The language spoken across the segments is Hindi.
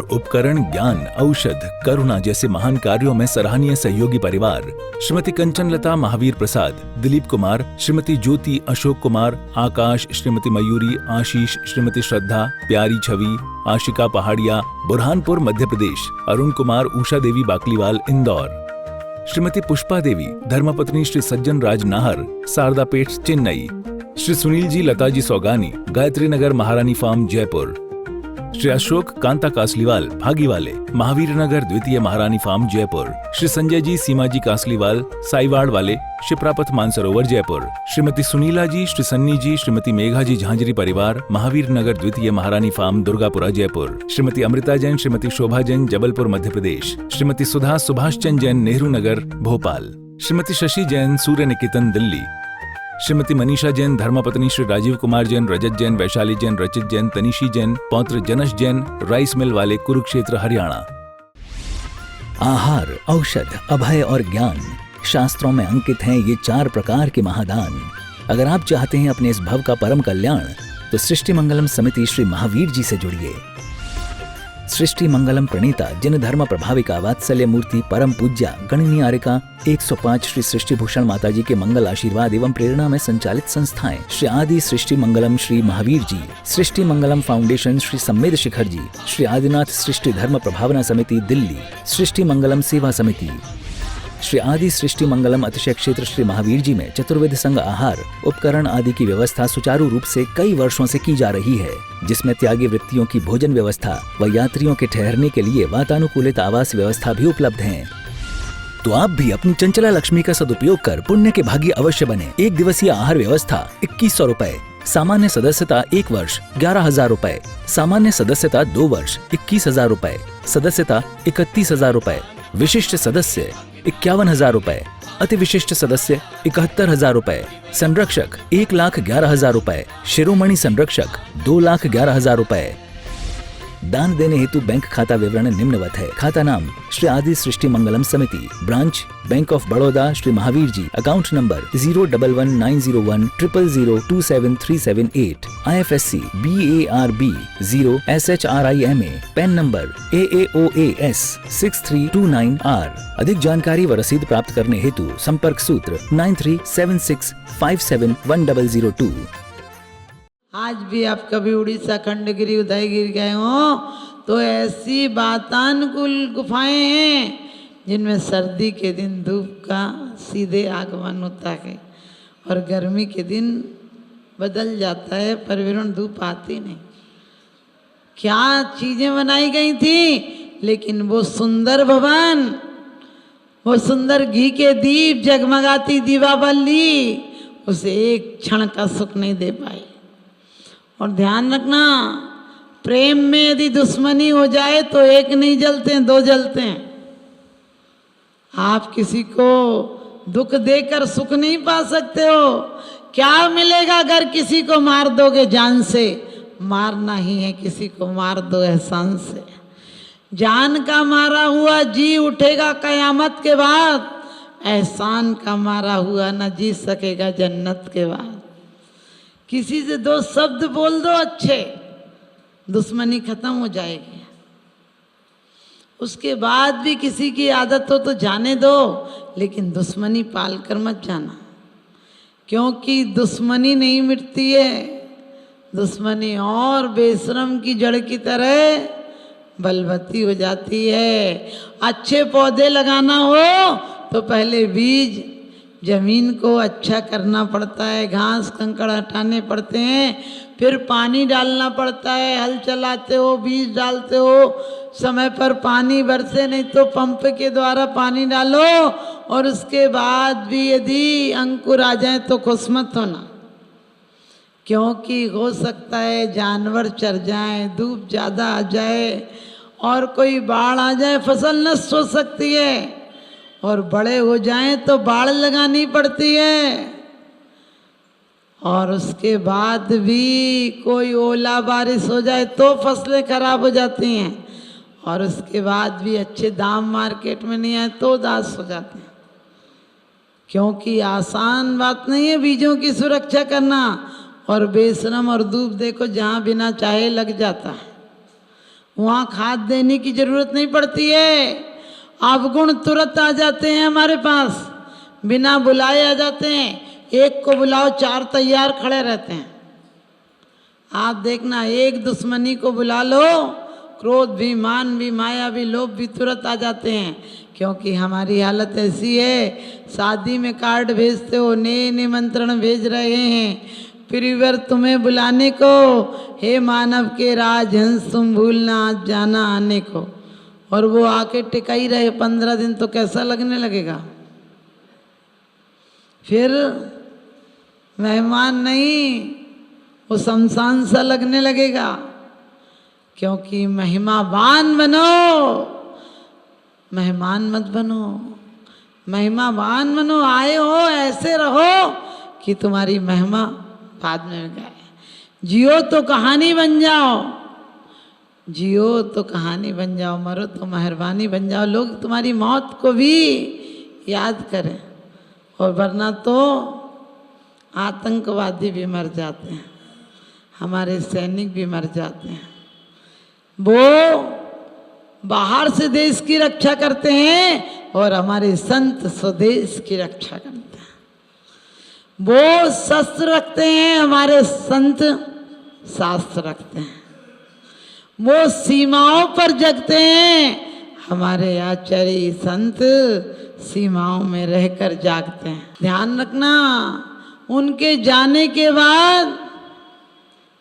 उपकरण, ज्ञान, औषध, करुणा जैसे महान कार्यों में सराहनीय सहयोगी परिवार श्रीमती कंचन लता महावीर प्रसाद, दिलीप कुमार, श्रीमती ज्योति अशोक कुमार, आकाश, श्रीमती मयूरी, आशीष, श्रीमती श्रद्धा, प्यारी छवि, आशिका पहाड़िया, बुरहानपुर मध्य प्रदेश, अरुण कुमार, उषा देवी बाकलीवाल इंदौर, श्रीमती पुष्पा देवी, धर्मपत्नी श्री सज्जन राज नाहर, शारदापेट चेन्नई, श्री सुनील जी लताजी सौगानी, गायत्री नगर महारानी फार्म जयपुर, श्री अशोक कांता कासलीवाल भागीवाले, महावीर नगर द्वितीय महारानी फार्म जयपुर, श्री संजय जी सीमा जी कासलीवाल साईवाड़ वाले, शिप्रापथ मानसरोवर जयपुर, श्रीमती सुनीला जी, श्री सन्नी जी, श्रीमती मेघा जी झांझरी परिवार, महावीर नगर द्वितीय महारानी फार्म दुर्गापुरा जयपुर, श्रीमती अमृता जैन, श्रीमती शोभा जैन जबलपुर मध्य प्रदेश, श्रीमती सुधा सुभाष चंद जैन नेहरू नगर भोपाल, श्रीमती शशि जैन सूर्य निकेतन दिल्ली, श्रीमती मनीषा जैन, धर्मपत्नी श्री राजीव कुमार जैन, रजत जैन, वैशाली जैन, रचित जैन, तनिशी जैन, पौत्र जनश जैन, राइस मिल वाले, कुरुक्षेत्र हरियाणा। आहार, औषध, अभय और ज्ञान शास्त्रों में अंकित हैं ये 4 प्रकार के महादान। अगर आप चाहते हैं अपने इस भव का परम कल्याण, तो सृष्टि मंगलम समिति श्री महावीर जी से जुड़िए। सृष्टि मंगलम प्रणीता जिन धर्म प्रभाविका वात्सल्य मूर्ति परम पूज्या गणनीय आर्यका 105 श्री सृष्टि भूषण माता जी के मंगल आशीर्वाद एवं प्रेरणा में संचालित संस्थाएं श्री आदि सृष्टि मंगलम श्री महावीर जी, सृष्टि मंगलम फाउंडेशन श्री सम्मेद शिखर जी, श्री आदिनाथ सृष्टि धर्म प्रभावना समिति दिल्ली, सृष्टि मंगलम सेवा समिति, श्री आदि सृष्टि मंगलम अतिशय क्षेत्र श्री महावीर जी में चतुर्वेद संघ आहार उपकरण आदि की व्यवस्था सुचारू रूप से कई वर्षों से की जा रही है, जिसमें त्यागी वृत्तियों की भोजन व्यवस्था व यात्रियों के ठहरने के लिए वातानुकूलित आवास व्यवस्था भी उपलब्ध है। तो आप भी अपनी चंचला लक्ष्मी का सदुपयोग कर पुण्य के भागी अवश्य बने। 1 दिवसीय आहार व्यवस्था 2100 रुपए, सामान्य सदस्यता 1 वर्ष 11,000 रुपए, सामान्य सदस्यता 2 वर्ष 21,000 रुपए, सदस्यता 31,000 रुपए, विशिष्ट सदस्य 51,000 रुपए, अति विशिष्ट सदस्य 71,000 रुपए, संरक्षक 1,11,000 रुपए, शिरोमणि संरक्षक 2,11,000 रुपए। दान देने हेतु बैंक खाता विवरण निम्नवत है। खाता नाम श्री आदि Srishti Mangalam Samiti, branch bank of Baroda Shri Mahavir ji, account number 0119010027378, IFSC BARB 0SHRIMA, PAN number AAOAS 6329R। अधिक जानकारी व रसीद प्राप्त करने हेतु संपर्क सूत्र 9376571002। आज भी आप कभी उड़ीसा खंडगिरी उदयगिरी गए हो तो ऐसी वातानुकूल गुफाएं हैं जिनमें सर्दी के दिन धूप का सीधे आगमन होता है और गर्मी के दिन बदल जाता है, परिविरण धूप आती नहीं। क्या चीजें बनाई गई थी, लेकिन वो सुंदर भवन, वो सुंदर घी के दीप, जगमगाती दीपावली उसे एक क्षण का सुख नहीं दे पाई। और ध्यान रखना, प्रेम में यदि दुश्मनी हो जाए तो एक नहीं जलते हैं, 2 जलते हैं। आप किसी को दुख देकर सुख नहीं पा सकते हो। क्या मिलेगा अगर किसी को मार दोगे जान से? मारना ही है, किसी को मार दो एहसान से। जान का मारा हुआ जी उठेगा कयामत के बाद, एहसान का मारा हुआ न जी सकेगा जन्नत के बाद। किसी से 2 शब्द बोल दो अच्छे, दुश्मनी खत्म हो जाएगी। उसके बाद भी किसी की आदत हो तो जाने दो, लेकिन दुश्मनी पाल कर मत जाना, क्योंकि दुश्मनी नहीं मिटती है। दुश्मनी और बेशरम की जड़ की तरह बलवती हो जाती है। अच्छे पौधे लगाना हो तो पहले बीज, जमीन को अच्छा करना पड़ता है, घास कंकड़ हटाने पड़ते हैं, फिर पानी डालना पड़ता है। हल चलाते हो, बीज डालते हो, समय पर पानी बरसे नहीं तो पंप के द्वारा पानी डालो, और उसके बाद भी यदि अंकुर आ जाए तो खुश मत होना, क्योंकि हो सकता है जानवर चर जाए, धूप ज़्यादा आ जाए और कोई बाढ़ आ जाए, फसल नष्ट हो सकती है। और बड़े हो जाएं तो बाढ़ लगानी पड़ती है, और उसके बाद भी कोई ओला बारिश हो जाए तो फसलें खराब हो जाती हैं, और उसके बाद भी अच्छे दाम मार्केट में नहीं आए तो उदास हो जाते हैं। क्योंकि आसान बात नहीं है बीजों की सुरक्षा करना। और बेशरम और धूप देखो जहाँ बिना चाहे लग जाता है, वहाँ खाद देने की जरूरत नहीं पड़ती है। अवगुण तुरंत आ जाते हैं हमारे पास, बिना बुलाए आ जाते हैं। एक को बुलाओ 4 तैयार खड़े रहते हैं। आप देखना, एक दुश्मनी को बुला लो, क्रोध भी, मान भी, माया भी, लोभ भी तुरंत आ जाते हैं। क्योंकि हमारी हालत ऐसी है, शादी में कार्ड भेजते हो, निमंत्रण भेज रहे हैं प्रियवर तुम्हें बुलाने को, हे मानव के राजहंस तुम भूलना आज जाना आने को, और वो आके टिकाई रहे 15 दिन, तो कैसा लगने लगेगा? फिर मेहमान नहीं, वो शमशान सा लगने लगेगा। क्योंकि महिमावान बनो, मेहमान मत बनो, महिमावान बनो। आए हो ऐसे रहो कि तुम्हारी महिमा बाद में गए। जियो तो कहानी बन जाओ, जियो तो कहानी बन जाओ, मरो तो मेहरबानी बन जाओ। लोग तुम्हारी मौत को भी याद करें, और वरना तो आतंकवादी भी मर जाते हैं, हमारे सैनिक भी मर जाते हैं। वो बाहर से देश की रक्षा करते हैं और हमारे संत स्वदेश की रक्षा करते हैं। वो शस्त्र रखते हैं, हमारे संत शास्त्र रखते हैं। वो सीमाओं पर जगते हैं, हमारे आचार्य संत सीमाओं में रहकर जागते हैं। ध्यान रखना, उनके जाने के बाद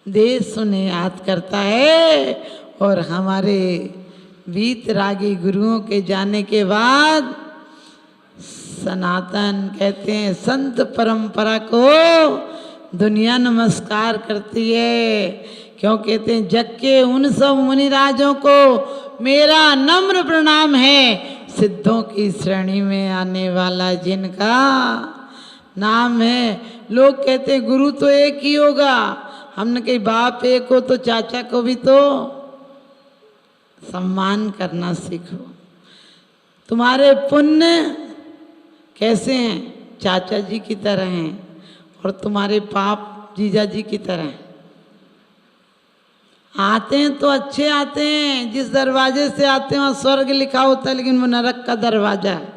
देश उन्हें याद करता है, और हमारे वीतरागी गुरुओं के जाने के बाद सनातन कहते हैं संत परंपरा को दुनिया नमस्कार करती है। क्यों कहते हैं, जग के उन सब मुनिराजों को मेरा नम्र प्रणाम है, सिद्धों की श्रेणी में आने वाला जिनका नाम है। लोग कहते हैं गुरु तो एक ही होगा, हमने कही बाप एक हो तो चाचा को भी तो सम्मान करना सीखो। तुम्हारे पुण्य कैसे हैं? चाचा जी की तरह हैं, और तुम्हारे पाप जीजा जी की तरह हैं। आते हैं तो अच्छे आते हैं, जिस दरवाजे से आते हैं वहाँ स्वर्ग लिखा होता है, लेकिन वो नरक का दरवाजा है।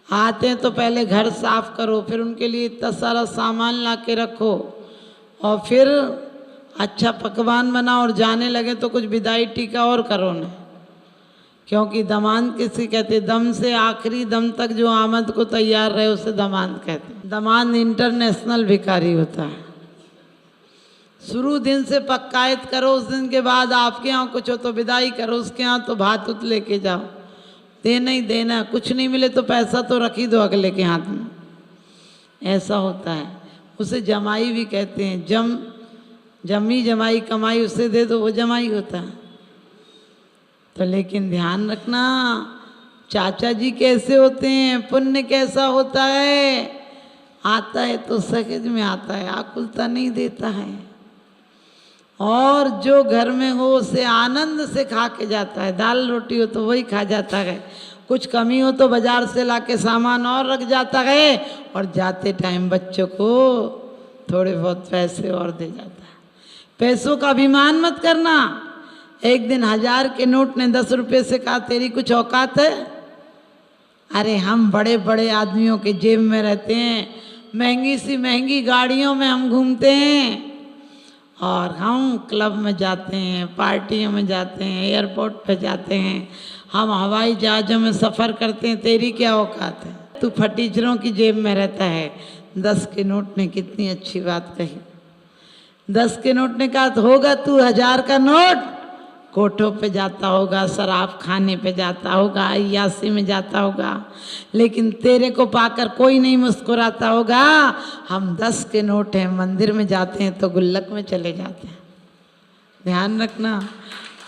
आते हैं तो पहले घर साफ करो, फिर उनके लिए इतना सारा सामान ला के रखो, और फिर अच्छा पकवान बनाओ, और जाने लगे तो कुछ विदाई टीका और करो न। क्योंकि दमाद किसी कहते, दम से आखिरी दम तक जो आमद को तैयार रहे उसे दमाद कहते। दमाद इंटरनेशनल भिखारी होता है। शुरू दिन से पक्कायत करो, उस दिन के बाद आपके यहाँ कुछ हो तो विदाई करो, उसके यहाँ तो भात उत लेके जाओ, देना ही देना। कुछ नहीं मिले तो पैसा तो रख ही दो अगले के हाथ में, ऐसा होता है। उसे जमाई भी कहते हैं। जमी जमाई कमाई उसे दे दो, वो जमाई होता है। तो लेकिन ध्यान रखना, चाचा जी कैसे होते हैं, पुण्य कैसा होता है। आता है तो सहज में आता है, आकुलता नहीं देता है, और जो घर में हो उसे आनंद से खा के जाता है। दाल रोटी हो तो वही खा जाता है, कुछ कमी हो तो बाजार से लाके सामान और रख जाता है, और जाते टाइम बच्चों को थोड़े बहुत पैसे और दे जाता है। पैसों का अभिमान मत करना। एक दिन 1000 के नोट ने 10 रुपये से कहा, तेरी कुछ औकात है? अरे हम बड़े बड़े आदमियों के जेब में रहते हैं, महंगी सी महंगी गाड़ियों में हम घूमते हैं, और हम क्लब में जाते हैं, पार्टियों में जाते हैं, एयरपोर्ट पे जाते हैं, हम हवाई जहाज़ों में सफ़र करते हैं, तेरी क्या औकात है? तू फटीचरों की जेब में रहता है। 10 के नोट ने कितनी अच्छी बात कही। 10 के नोट ने कहा, तो होगा तू 1000 का नोट कोठों पे जाता होगा, शराब खाने पे जाता होगा, अय्यासी में जाता होगा, लेकिन तेरे को पाकर कोई नहीं मुस्कुराता होगा। हम 10 के नोट हैं, मंदिर में जाते हैं तो गुल्लक में चले जाते हैं। ध्यान रखना,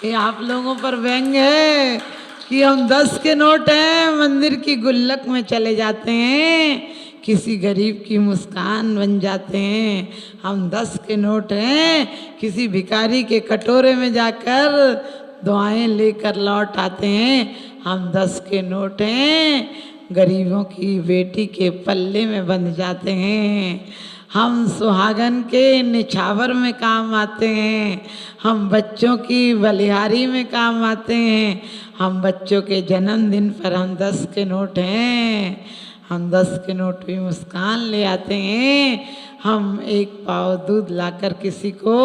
ये आप लोगों पर व्यंग है कि हम 10 के नोट हैं, मंदिर की गुल्लक में चले जाते हैं, किसी गरीब की मुस्कान बन जाते हैं। हम 10 के नोट हैं, किसी भिखारी के कटोरे में जाकर दुआएं लेकर लौट आते हैं। हम 10 के नोट हैं, गरीबों की बेटी के पल्ले में बंध जाते हैं। हम सुहागन के निछावर में काम आते हैं, हम बच्चों की बलिहारी में काम आते हैं, हम बच्चों के जन्मदिन पर हम 10 के नोट हैं, हम 10 के नोट भी मुस्कान ले आते हैं, हम 1 पाव दूध लाकर किसी को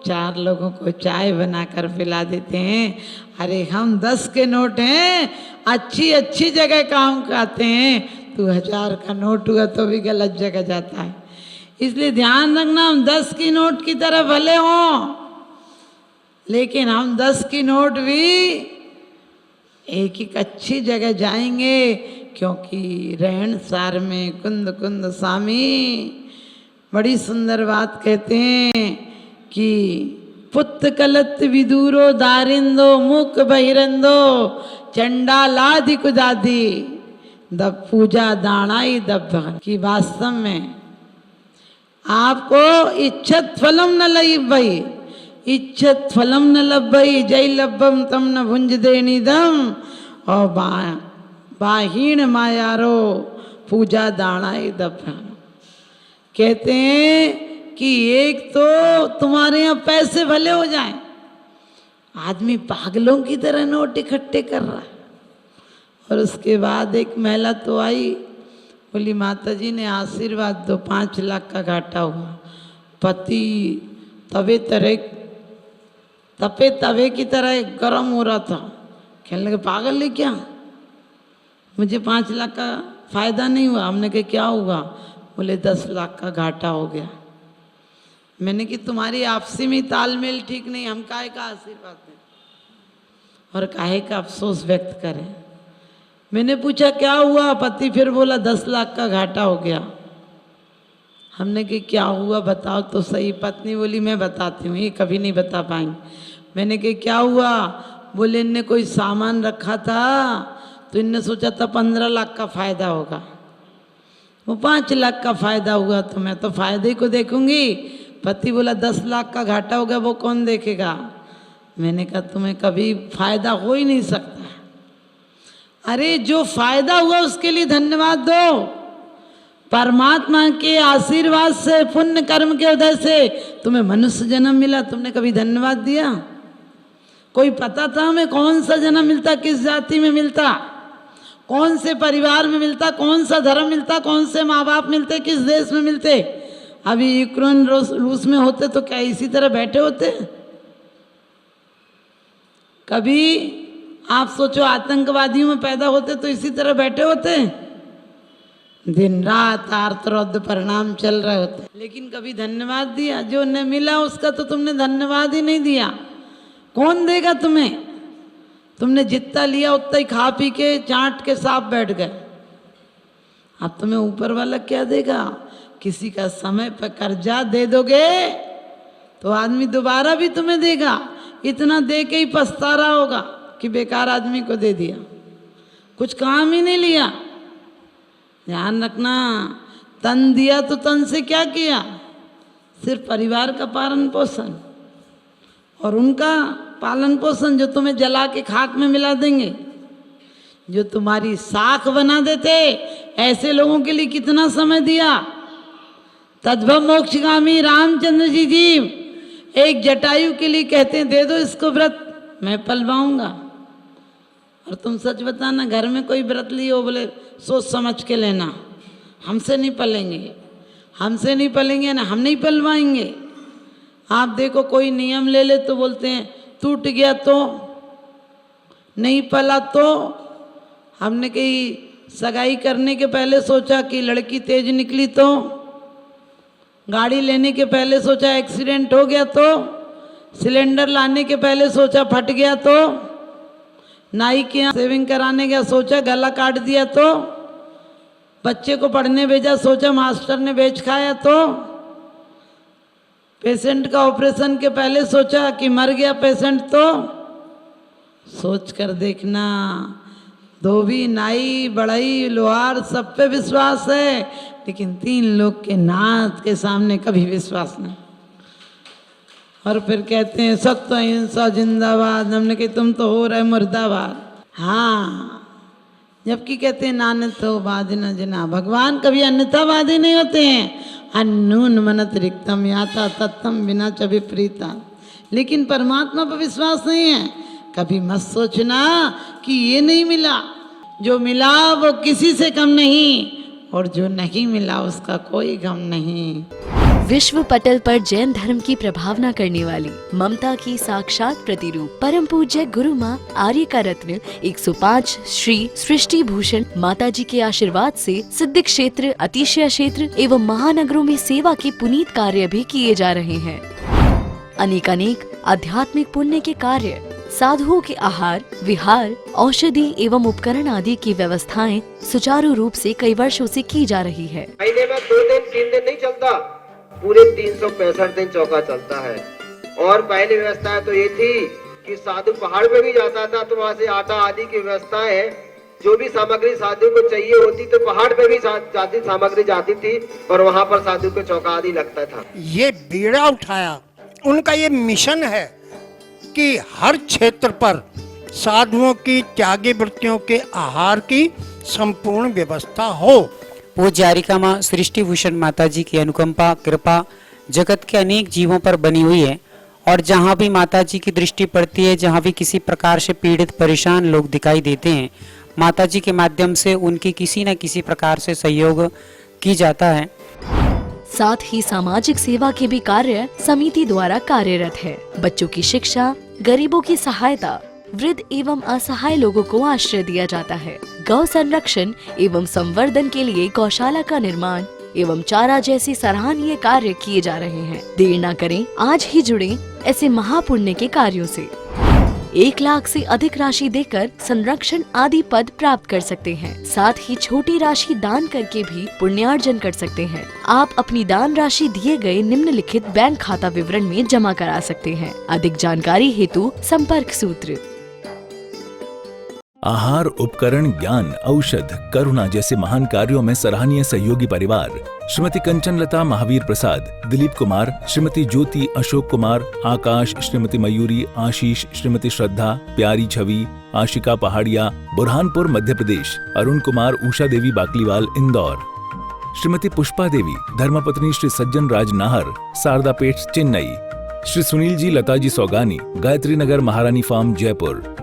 4 लोगों को चाय बनाकर पिला देते हैं। अरे हम 10 के नोट हैं, अच्छी अच्छी जगह काम करते हैं। तू 1000 का नोट हुआ तो भी गलत जगह जाता है। इसलिए ध्यान रखना, हम 10 की नोट की तरह भले हों, लेकिन हम 10 की नोट भी एक एक अच्छी जगह जाएंगे, क्योंकि रहन सार में कुंद कुंद स्वामी बड़ी सुंदर बात कहते हैं कि पुत्त कलत विदूरो दारिंदो मुख बहिरंदो चंडालादि कुदादी दब पूजा दाणाई दब की वास्तव में आपको इच्छत फलम न लभई, इच्छत फलम न लभई जय लभम तम न भुंज देनिदम और बाहीण मायारो पूजा दाणाई दब। कहते हैं कि एक तो तुम्हारे यहाँ पैसे भले हो जाएं, आदमी पागलों की तरह नोट इकट्ठे कर रहा है। और उसके बाद एक महिला तो आई, बोली माता जी ने आशीर्वाद दो, 5 लाख का घाटा हुआ। पति तपे तवे की तरह गर्म हो रहा था। कहने लगे पागल है क्या, मुझे 5 लाख का फायदा नहीं हुआ। हमने कहा क्या हुआ, बोले 10 लाख का घाटा हो गया। मैंने कि तुम्हारी आपसी में तालमेल ठीक नहीं, हम काहे का आशीर्वाद दें और काहे का अफसोस व्यक्त करें। मैंने पूछा क्या हुआ, पति फिर बोला 10 लाख का घाटा हो गया। हमने कि क्या हुआ बताओ तो सही। पत्नी बोली मैं बताती हूँ, ये कभी नहीं बता पाएंगे। मैंने कि क्या हुआ, बोले इनने कोई सामान रखा था तो इनने सोचा था 15 लाख का फायदा होगा, वो 5 लाख का फायदा हुआ तो मैं तो फायदे को देखूंगी। पति बोला 10 लाख का घाटा हो गया, वो कौन देखेगा। मैंने कहा तुम्हें कभी फायदा हो ही नहीं सकता। अरे जो फायदा हुआ उसके लिए धन्यवाद दो। परमात्मा के आशीर्वाद से, पुण्य कर्म के उदय से तुम्हें मनुष्य जन्म मिला, तुमने कभी धन्यवाद दिया। कोई पता था हमें कौन सा जन्म मिलता, किस जाति में मिलता, कौन से परिवार में मिलता, कौन सा धर्म मिलता, कौन से माँ बाप मिलते, किस देश में मिलते। अभी यूक्रेन रूस में होते तो क्या इसी तरह बैठे होते। कभी आप सोचो आतंकवादियों में पैदा होते तो इसी तरह बैठे होते। दिन रात आर्तरौद्र परिणाम चल रहे होते, लेकिन कभी धन्यवाद दिया। जो न मिला उसका तो तुमने धन्यवाद ही नहीं दिया। कौन देगा तुम्हें, तुमने जितना लिया उतना ही खा पी के चाट के साफ बैठ गए। अब तुम्हें ऊपर वाला क्या देगा। किसी का समय पर कर्जा दे दोगे तो आदमी दोबारा भी तुम्हें देगा। इतना दे के ही पछता रहा होगा कि बेकार आदमी को दे दिया, कुछ काम ही नहीं लिया। ध्यान रखना, तन दिया तो तन से क्या किया, सिर्फ परिवार का पालन पोषण और उनका पालन पोषण जो तुम्हें जला के खाक में मिला देंगे, जो तुम्हारी साख बना देते। ऐसे लोगों के लिए कितना समय दिया। तद्भव मोक्षगामी रामचंद्र जी एक जटायु के लिए कहते हैं दे दो इसको व्रत, मैं पलवाऊंगा। और तुम सच बताना, घर में कोई व्रत लियो, बोले सोच समझ के लेना, हमसे नहीं पलेंगे, हमसे नहीं पलेंगे ना, हम नहीं पलवाएंगे। आप देखो कोई नियम ले ले तो बोलते हैं टूट गया तो, नहीं पला तो। हमने कहीं सगाई करने के पहले सोचा कि लड़की तेज निकली तो, गाड़ी लेने के पहले सोचा एक्सीडेंट हो गया तो, सिलेंडर लाने के पहले सोचा फट गया तो, नाई के यहाँ सेविंग कराने गया सोचा गला काट दिया तो, बच्चे को पढ़ने भेजा सोचा मास्टर ने बेच खाया तो, पेशेंट का ऑपरेशन के पहले सोचा कि मर गया पेशेंट तो। सोच कर देखना, धोबी, नाई, बढ़ई, लोहार सब पे विश्वास है, लेकिन 3 लोग के नाथ के सामने कभी विश्वास नहीं। और फिर कहते हैं सत्य अहिंसा जिंदाबाद। हमने कहा तुम तो हो रहे मुर्दाबाद। हाँ, जबकि कहते हैं नान्यतो वादी न जना, भगवान कभी अन्यतावादी नहीं होते हैं। अन्नून मनत रिक्तम याता तत्तम बिना च विपरीता। लेकिन परमात्मा पर विश्वास नहीं है। कभी मत सोचना कि ये नहीं मिला, जो मिला वो किसी से कम नहीं, और जो नहीं मिला उसका कोई गम नहीं। विश्व पटल पर जैन धर्म की प्रभावना करने वाली ममता की साक्षात प्रतिरूप परम पूज्य गुरु माँ आर्य का रत्न 105 श्री सृष्टि भूषण माता जी के आशीर्वाद से सिद्ध क्षेत्र, अतिशय क्षेत्र एवं महानगरों में सेवा के पुनीत कार्य भी किए जा रहे हैं। अनेकानेक आध्यात्मिक पुण्य के कार्य, साधुओं के आहार, विहार, औषधि एवं उपकरण आदि की व्यवस्थाएं सुचारू रूप से कई वर्षों से की जा रही है। महीने में 2 दिन 3 दिन नहीं चलता, पूरे 365 दिन चौका चलता है। और पहली व्यवस्था तो ये थी कि साधु पहाड़ पे भी जाता था तो वहाँ से आटा आदि की व्यवस्था है, जो भी सामग्री साधु को चाहिए होती तो पहाड़ पे भी जाती सामग्री जाती थी और वहाँ पर साधु को चौका आदि लगता था। ये बीड़ा उठाया, उनका ये मिशन है कि हर क्षेत्र पर साधुओं की त्यागी वृत्तियों के आहार की संपूर्ण व्यवस्था हो। पूज्य आर्यिका माँ सृष्टि भूषण माता जी की अनुकंपा कृपा जगत के अनेक जीवों पर बनी हुई है, और जहाँ भी माता जी की दृष्टि पड़ती है, जहाँ भी किसी प्रकार से पीड़ित परेशान लोग दिखाई देते हैं, माता जी के माध्यम से उनकी किसी न किसी प्रकार से सहयोग की जाता है। साथ ही सामाजिक सेवा के भी कार्य समिति द्वारा कार्यरत है। बच्चों की शिक्षा, गरीबों की सहायता, वृद्ध एवं असहाय लोगों को आश्रय दिया जाता है। गौ संरक्षण एवं संवर्धन के लिए गौशाला का निर्माण एवं चारा जैसे सराहनीय कार्य किए जा रहे हैं। देर न करें, आज ही जुड़ें ऐसे महापुण्य के कार्यों से। 1 लाख से अधिक राशि देकर संरक्षण आदि पद प्राप्त कर सकते हैं। साथ ही छोटी राशि दान करके भी पुण्यार्जन कर सकते हैं। आप अपनी दान राशि दिए गए निम्नलिखित बैंक खाता विवरण में जमा करा सकते हैं। अधिक जानकारी हेतु संपर्क सूत्र। आहार, उपकरण, ज्ञान, औषध, करुणा जैसे महान कार्यों में सराहनीय सहयोगी परिवार श्रीमती कंचन लता महावीर प्रसाद, दिलीप कुमार, श्रीमती ज्योति अशोक कुमार, आकाश, श्रीमती मयूरी, आशीष, श्रीमती श्रद्धा, प्यारी छवि, आशिका पहाड़िया, बुरहानपुर मध्य प्रदेश, अरुण कुमार, उषा देवी बाकलीवाल इंदौर, श्रीमती पुष्पा देवी, धर्मपत्नी श्री सज्जन राज नाहर, सारदापेट चेन्नई, श्री सुनील जी लताजी सौगानी, गायत्री नगर महारानी फार्म जयपुर,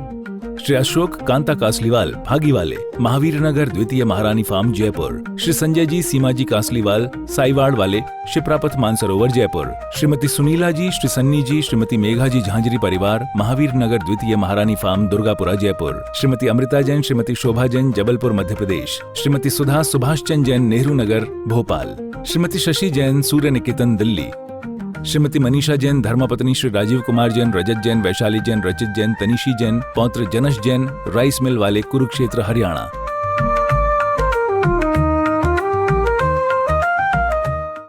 श्री अशोक कांता कासलीवाल भागीवाले, महावीर नगर द्वितीय महारानी फार्म जयपुर, श्री संजय जी सीमा जी कासलीवाल साईवाड़ वाले, शिप्रापथ मानसरोवर जयपुर, श्रीमती सुनीला जी, श्री सन्नी जी, श्रीमती मेघा जी झांझरी परिवार, महावीर नगर द्वितीय महारानी फार्म दुर्गापुरा जयपुर, श्रीमती अमृता जैन, श्रीमती शोभा जैन जबलपुर मध्य प्रदेश, श्रीमती सुधा सुभाष चंद जैन नेहरू नगर भोपाल, श्रीमती शशि जैन सूर्य निकेतन दिल्ली, श्रीमती मनीषा जैन, धर्मपत्नी श्री राजीव कुमार जैन, रजत जैन, वैशाली जैन, रचित जैन, तनिशी जैन, पौत्र जनश जैन, राइस मिल वाले, कुरुक्षेत्र हरियाणा।